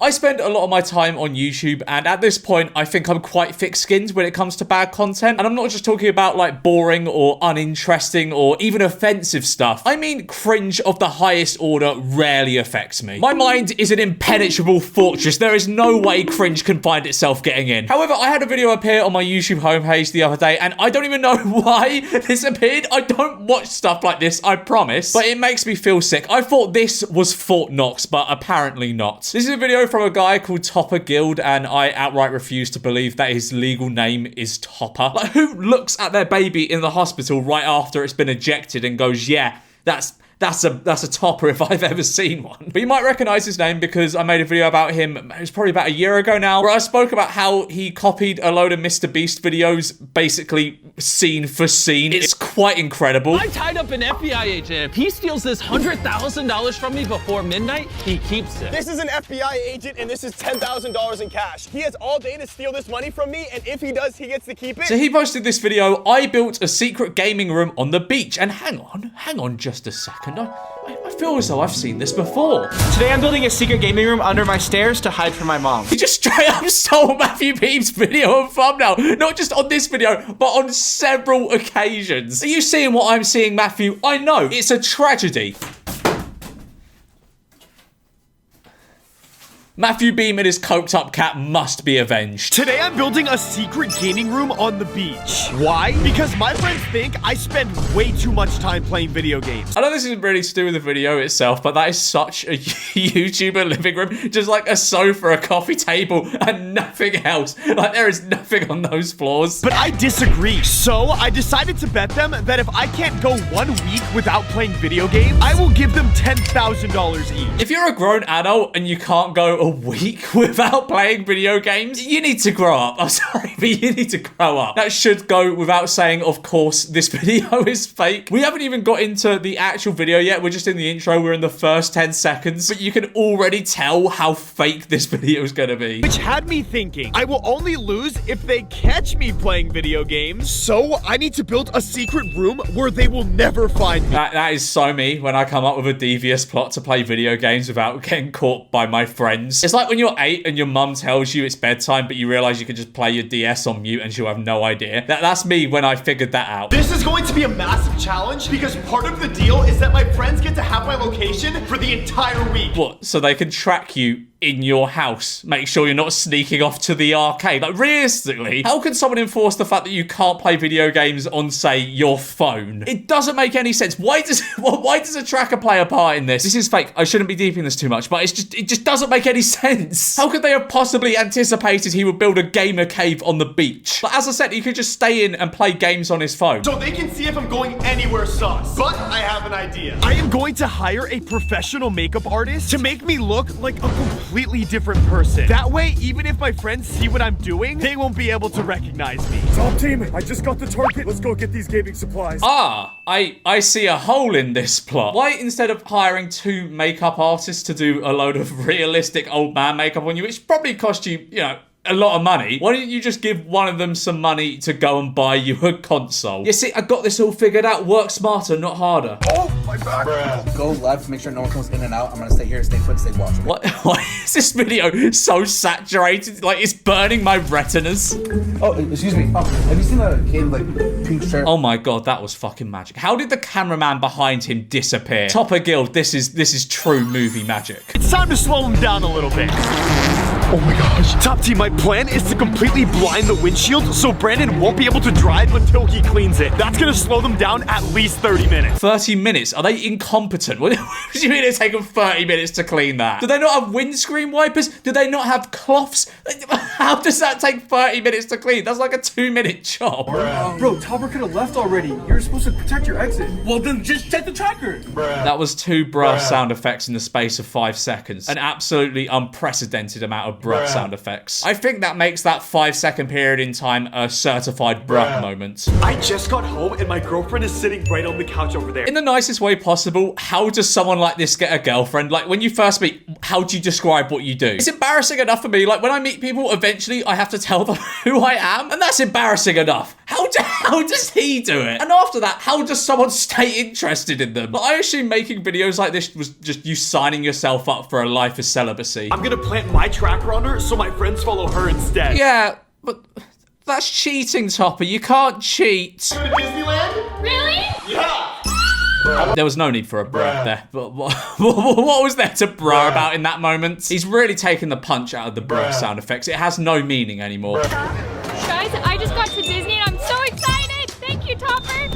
I spend a lot of my time on YouTube, and at this point, I think I'm quite thick-skinned when it comes to bad content. And I'm not just talking about like boring or uninteresting or even offensive stuff. I mean, cringe of the highest order rarely affects me. My mind is an impenetrable fortress. There is no way cringe can find itself getting in. However, I had a video appear on my YouTube homepage the other day, and I don't even know why this appeared. I don't watch stuff like this, I promise, but it makes me feel sick. I thought this was Fort Knox, but apparently not. This is a video from a guy called Topper Guild, and I outright refuse to believe that his legal name is Topper. Like, who looks at their baby in the hospital right after it's been ejected and goes, yeah, that's a topper if I've ever seen one. But you might recognize his name because I made a video about him, it was probably about a year ago now, where I spoke about how he copied a load of Mr. Beast videos, basically scene for scene. It's quite incredible. I tied up an FBI agent. If he steals this $100,000 from me before midnight, he keeps it. This is an FBI agent and this is $10,000 in cash. He has all day to steal this money from me, and if he does, he gets to keep it. So he posted this video, I built a secret gaming room on the beach. And hang on just a second. I feel as though I've seen this before. Today I'm building a secret gaming room under my stairs to hide from my mom. He just straight up stole Matthew Beam's video and thumbnail. Not just on this video, but on several occasions. Are you seeing what I'm seeing, Matthew? I know, it's a tragedy. Matthew Beam and his coked up cat must be avenged. Today I'm building a secret gaming room on the beach. Why? Because my friends think I spend way too much time playing video games. I know this isn't really to do with the video itself, but that is such a YouTuber living room. Just like a sofa, a coffee table, and nothing else. Like, there is nothing on those floors. But I disagree. So I decided to bet them that if I can't go 1 week without playing video games, I will give them $10,000 each. If you're a grown adult and you can't go a week without playing video games, you need to grow up. I'm sorry, but you need to grow up. That should go without saying. Of course, this video is fake. We haven't even got into the actual video yet. We're just in the intro. We're in the first 10 seconds, but you can already tell how fake this video is gonna be. Which had me thinking, I will only lose if they catch me playing video games. So I need to build a secret room where they will never find me. That is so me when I come up with a devious plot to play video games without getting caught by my friends. It's like when you're 8 and your mum tells you it's bedtime, but you realize you can just play your DS on mute and she'll have no idea. That's me when I figured that out. This is going to be a massive challenge because part of the deal is that my friends get to have my location for the entire week. What? So they can track you in your house. Make sure you're not sneaking off to the arcade. Like, realistically, how can someone enforce the fact that you can't play video games on, say, your phone? It doesn't make any sense. Why does a tracker play a part in this? This is fake. I shouldn't be deeping this too much, but it just doesn't make any sense. How could they have possibly anticipated he would build a gamer cave on the beach? But as I said, he could just stay in and play games on his phone. So they can see if I'm going anywhere sus. But I have an idea. I am going to hire a professional makeup artist to make me look like a completely different person. That way, even if my friends see what I'm doing, they won't be able to recognize me. Top team, I just got the target. Let's go get these gaming supplies. I see a hole in this plot. Why, instead of hiring 2 makeup artists to do a load of realistic old man makeup on you, which probably cost you, you know, a lot of money, why don't you just give one of them some money to go and buy you a console? You see, I got this all figured out. Work smarter, not harder. Oh, my back. Go left, make sure no one comes in and out. I'm gonna stay here, stay put, stay watch. What? Why is this video so saturated? Like, it's burning my retinas. Oh, excuse me. Oh, have you seen a kid like pink shirt? Oh my god, that was fucking magic. How did the cameraman behind him disappear? Topper Guild, this is true movie magic. It's time to slow him down a little bit. Oh my gosh. Top team, my plan is to completely blind the windshield so Brandon won't be able to drive until he cleans it. That's gonna slow them down at least 30 minutes. 30 minutes? Are they incompetent? What do you mean it's taken 30 minutes to clean that? Do they not have windscreen wipers? Do they not have cloths? How does that take 30 minutes to clean? That's like a 2-minute job. Bro, Topper could have left already. You're supposed to protect your exit. Well, then just check the tracker. That was 2 bruh sound effects in the space of 5 seconds. An absolutely unprecedented amount of bruh sound effects. I think that makes that 5-second period in time a certified bruh moment. I just got home and my girlfriend is sitting right on the couch over there. In the nicest way possible, how does someone like this get a girlfriend? Like, when you first meet, how do you describe what you do? It's embarrassing enough for me. Like, when I meet people, eventually I have to tell them who I am, and that's embarrassing enough. How How does he do it? And after that, how does someone stay interested in them? But I assume making videos like this was just you signing yourself up for a life of celibacy. I'm gonna plant my tracker on her so my friends follow her instead. Yeah, but that's cheating, Topper. You can't cheat. Go to Disneyland? Really? Yeah. There was no need for a bruh there. But what was there to bruh about in that moment? He's really taken the punch out of the bruh sound effects. It has no meaning anymore. Guys, I just got to Disney and I'm so excited. Thank you, Topper.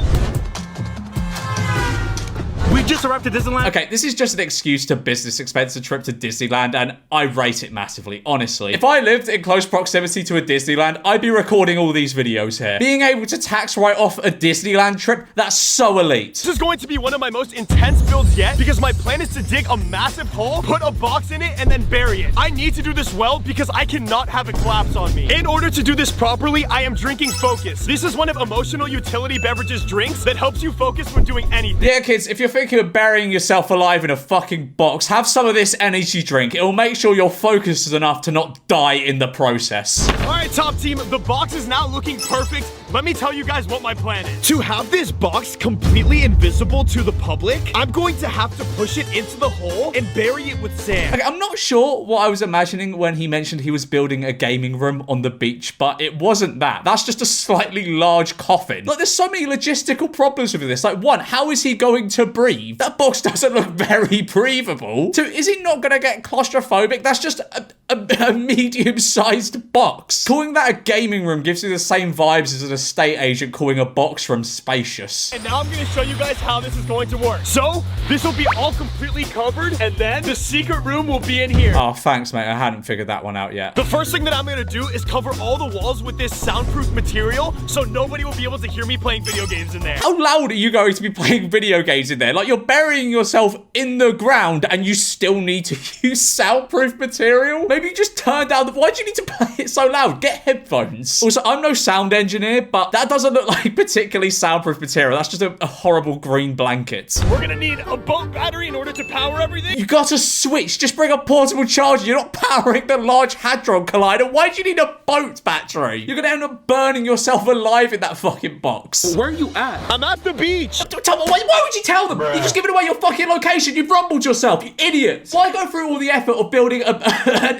We just arrived at Disneyland. Okay, this is just an excuse to business expense a trip to Disneyland, and I rate it massively, honestly. If I lived in close proximity to a Disneyland, I'd be recording all these videos here. Being able to tax write off a Disneyland trip, that's so elite. This is going to be one of my most intense builds yet because my plan is to dig a massive hole, put a box in it, and then bury it. I need to do this well because I cannot have it collapse on me. In order to do this properly, I am drinking Focus. This is one of Emotional Utility Beverages drinks that helps you focus when doing anything. Yeah, kids, if you're thinking of burying yourself alive in a fucking box, have some of this energy drink. It'll make sure you're focused enough to not die in the process. All right, top team, the box is now looking perfect. Let me tell you guys what my plan is. To have this box completely invisible to the public, I'm going to have to push it into the hole and bury it with sand. Okay, I'm not sure what I was imagining when he mentioned he was building a gaming room on the beach, but it wasn't that. That's just a slightly large coffin. Like, there's so many logistical problems with this. Like, one, how is he going to breathe? That box doesn't look very breathable. Two, is he not going to get claustrophobic? That's just a medium-sized box. Calling that a gaming room gives you the same vibes as an estate agent calling a box room spacious. And now I'm going to show you guys how this is going to work. So, this will be all completely covered, and then the secret room will be in here. Oh, thanks, mate. I hadn't figured that one out yet. The first thing that I'm going to do is cover all the walls with this soundproof material so nobody will be able to hear me playing video games in there. How loud are you going to be playing video games in there? Like, you're burying yourself in the ground and you still need to use soundproof material? Maybe just turn down the... Why do you need to play it so loud? Get headphones. Also, I'm no sound engineer, but that doesn't look like particularly soundproof material. That's just a horrible green blanket. We're going to need a boat battery in order to power everything. You got to switch. Just bring a portable charger. You're not powering the Large Hadron Collider. Why do you need a boat battery? You're going to end up burning yourself alive in that fucking box. Where are you at? I'm at the beach. Why would you tell them? You just given away your fucking location. You've rumbled yourself, you idiot. Why go through all the effort of building an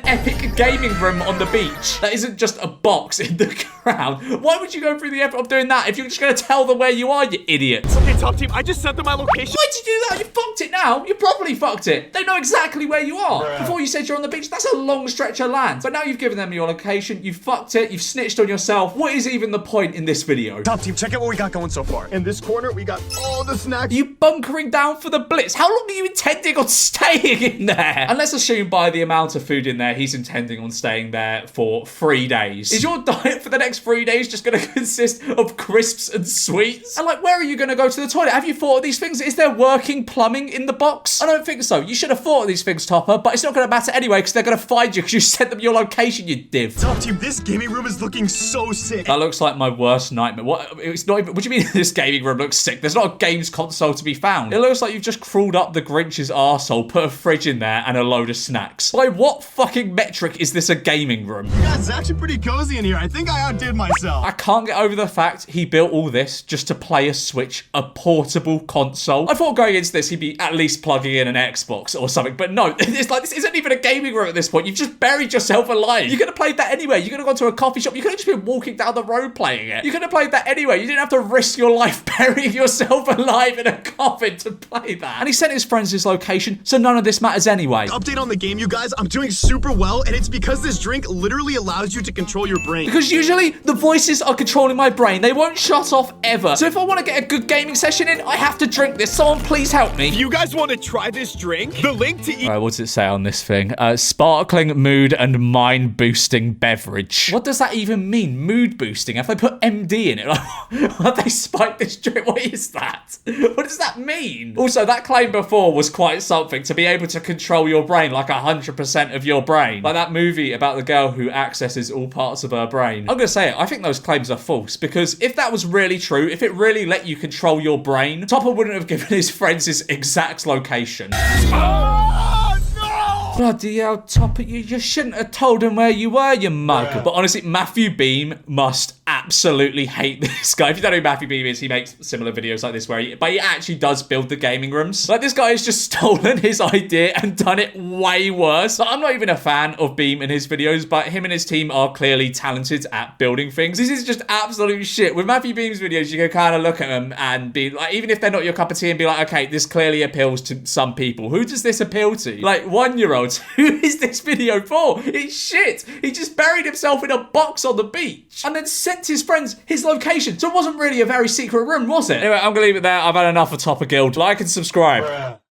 epic gaming room on the beach that isn't just a box in the ground? Why would you go through the effort of doing that if you're just going to tell them where you are, you idiot? Okay, top team, I just sent them my location. Why'd you do that? You fucked it now. You probably fucked it. They know exactly where you are. Before you said you're on the beach, that's a long stretch of land. But now you've given them your location, you've fucked it, you've snitched on yourself. What is even the point in this video? Top team, check out what we got going so far. In this corner, we got all the snacks. Are you bunkering down for the blitz? How long are you intending on staying in there? And let's assume by the amount of food in there, he's intending on staying there for 3 days. Is your diet for the next 3 days just going to consist of crisps and sweets? And like, where are you going to go to the toilet? Have you thought of these things? Is there working plumbing in the box? I don't think so. You should have thought of these things, Topper, but it's not going to matter anyway because they're going to find you because you sent them your location, you div. Top team, this gaming room is looking so sick. That looks like my worst nightmare. What? It's not even... What do you mean this gaming room looks sick? There's not a games console to be found. It looks like you've just crawled up the Grinch's arsehole, put a fridge in there, and a load of snacks. By what fucking metric is this a gaming room? Yeah, it's actually pretty cozy in here. I think I outdid myself. I can't get over the fact he built all this just to play a Switch, a portable console. I thought going into this he'd be at least plugging in an Xbox or something, but no, it's like this isn't even a gaming room at this point. You've just buried yourself alive. You could have played that anyway. You could have gone to a coffee shop. You could have just been walking down the road playing it. You could have played that anyway. You didn't have to risk your life burying yourself alive in a coffin to play that. And he sent his friends his location, so none of this matters anyway. Update on the game, you guys. I'm doing super well, and it's because this drink literally allows you to control your brain. Because usually the voices are controlling my brain. They won't shut off ever. So if I want to get a good gaming session in, I have to drink this. Someone please help me. If you guys want to try this drink, the link to... Alright, what does it say on this thing? Sparkling mood and mind boosting beverage. What does that even mean? Mood boosting? Have they put MD in it? Have they spiked this drink? What is that? What does that mean? Also, that claim before was quite something. To be able to control your brain, like 100% of your brain. Like that movie about the girl who accesses all parts of her brain. I'm gonna say it, I think those claims are false, because if that was really true, if it really let you control your brain, Topper wouldn't have given his friends his exact location. Bloody hell, Topper, you shouldn't have told him where you were, you mug. But honestly, Matthew Beam must absolutely hate this guy. If you don't know who Matthew Beam is, he makes similar videos like this where he actually does build the gaming rooms. Like, this guy has just stolen his idea and done it way worse. Like, I'm not even a fan of Beam in his videos, but him and his team are clearly talented at building things. This is just absolute shit. With Matthew Beam's videos, you can kind of look at them and be like, even if they're not your cup of tea, and be like, okay, this clearly appeals to some people. Who does this appeal to? Like, 1-year-olds. Who is this video for? It's shit. He just buried himself in a box on the beach and then sent his friends his location. So it wasn't really a very secret room, was it? Anyway, I'm gonna leave it there. I've had enough of Topper Guild. Like and subscribe.